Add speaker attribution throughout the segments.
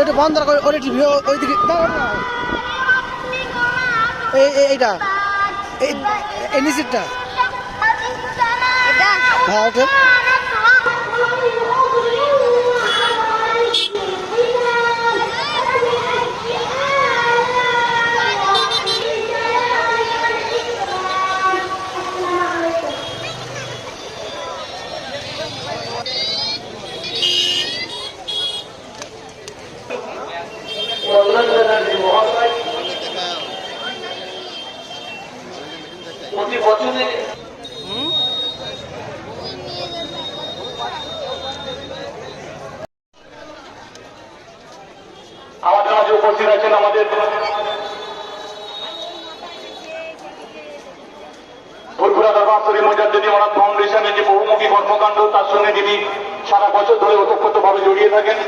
Speaker 1: এটা বন্ধ করে টিভি ওইদিকে এইটা এই নিচেরটা হ্যাঁ ওটা
Speaker 2: প্রতি বছরে আমাদের মাঝে উপস্থিত আছেন আমাদের ফুরফুরা দরবার শরীফ মুজাদ্দিদি ওনার ফাউন্ডেশনের যে বহুমুখী কর্মকাণ্ড তার সঙ্গে যিনি সারা বছর ধরে ওতপ্রোতভাবে জড়িয়ে থাকেন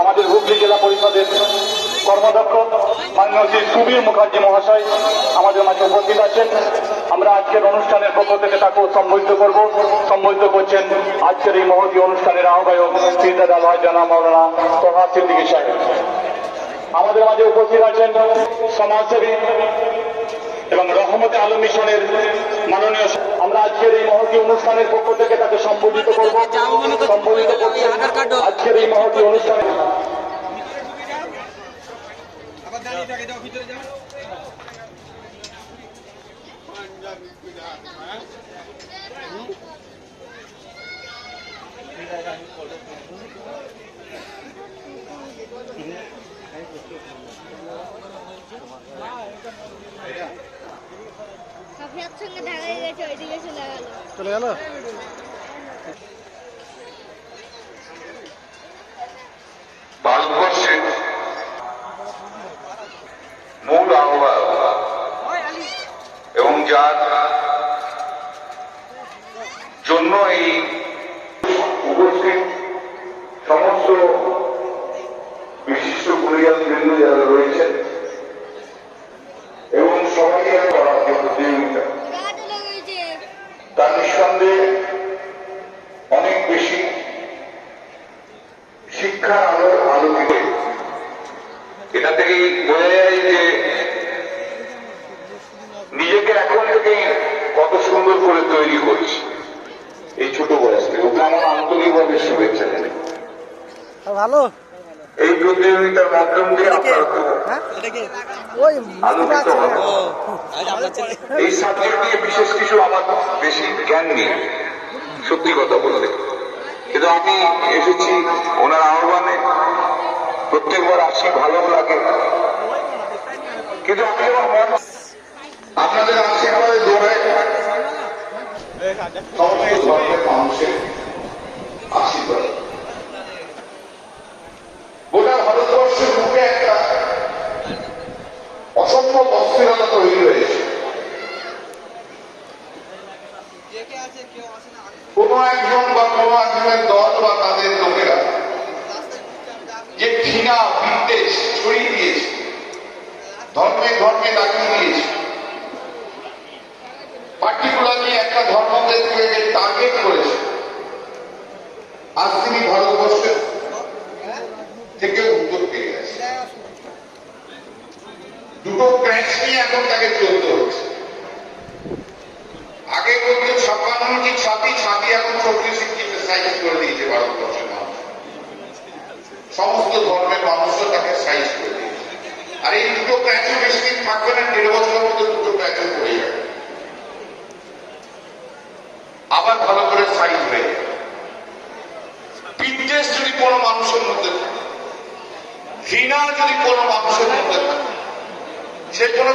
Speaker 2: আমাদের হুগলি জেলা পরিষদের কর্মদক্ষ মাননীয় শ্রী সুবীর মুখার্জি মহাশয় আমাদের মাঝে উপস্থিত আছেন। আমরা আজকের অনুষ্ঠানের পক্ষ থেকে তাকেও সম্বোধিত করব। সম্বোধিত করছেন আজকের এই মহতী অনুষ্ঠানের আহ্বায়ক পীরজাদা আলহাজ জনাব মাওলানা তোহা সিদ্দিকী সাহেব। আমাদের মাঝে উপস্থিত আছেন সমাজসেবী এবং রহমতে আলম মিশনের মাননীয়। আমরা আজকের এই মহতী অনুষ্ঠানের পক্ষ থেকে তাকে সম্বোধিত করব। সম্বোধিত করছেন আজকের এই মহতী অনুষ্ঠানে
Speaker 3: সঙ্গে দেখা গেছে ওইদিকে
Speaker 1: চলে গেল।
Speaker 2: ভারতবর্ষের মূল আহ্বায়ক এবং যার জন্য এই উপস্থিত সমস্ত বিশিষ্ট গুণিয়ান বৃন্দ যারা রয়েছেন এবং সবাই করা যে প্রতিযোগিতা তার নিঃসন্দেহে অনেক বেশি শিক্ষার আলোকিত। এটা থেকেই বোঝা যায় যে নিজেকে এখন থেকেই কত সুন্দর করে তৈরি করছি এই ছোট বয়স থেকে। ওকে আমার আন্তরিকভাবে শুভেচ্ছা জানাই।
Speaker 1: ভালো
Speaker 2: এই প্রতিযোগিতার মাধ্যম দিয়ে আপনারা তো আলোকিত হন। এই সাবজেক্ট নিয়ে বিশেষ কিছু আমার বেশি জ্ঞান নেই সত্যি কথা বলতে, কিন্তু আমি এসেছি ওনার আহ্বানে। প্রত্যেকবার আসি ভালো লাগে, কিন্তু আমি আমার মন আপনাদের আশীর্বাদে দৌড়ায় সমস্ত ধর্মের মানুষের আশীর্বাদ গোটা ভারতবর্ষের মুখে একটা অসম্ভব অস্থিরতা তৈরি হয়েছে। কোন একজন বা কোন একজনের দল বা তাদের লোকেরা যে ঘৃণা বিদ্বেষ ছড়িয়ে দিয়েছে, ধর্মে ধর্মে লাগিয়ে দিয়েছে, পার্টিকুলারলি একটা ধর্মকে টার্গেট করেছে, আজ তিনি ভারতবর্ষের থেকে উত্তর পেয়ে গেছে। দুটো ক্র্যাশ নিয়ে এখন তাকে চলতে হচ্ছে। আগে বলতে 56 কি ছাতি এখন 34 সাইজ করে দিয়েছে ভারতবর্ষের মানুষ। সমস্ত ধর্মের মানুষও তাকে সাইজ করে দিয়েছে। আর এই দুটো ক্র্যাচও বেশি দিন থাকবে না, 1.5 বছরের মধ্যে দুটো ক্র্যাচও পড়ে যাবে, আবার ভালো করে সাইজ হয়ে যাবে। বিদ্বেষ যদি কোনো মানুষের মধ্যে থাকে, ঘৃণা যদি কোনো মানুষের মধ্যে থাকে, সে কোনো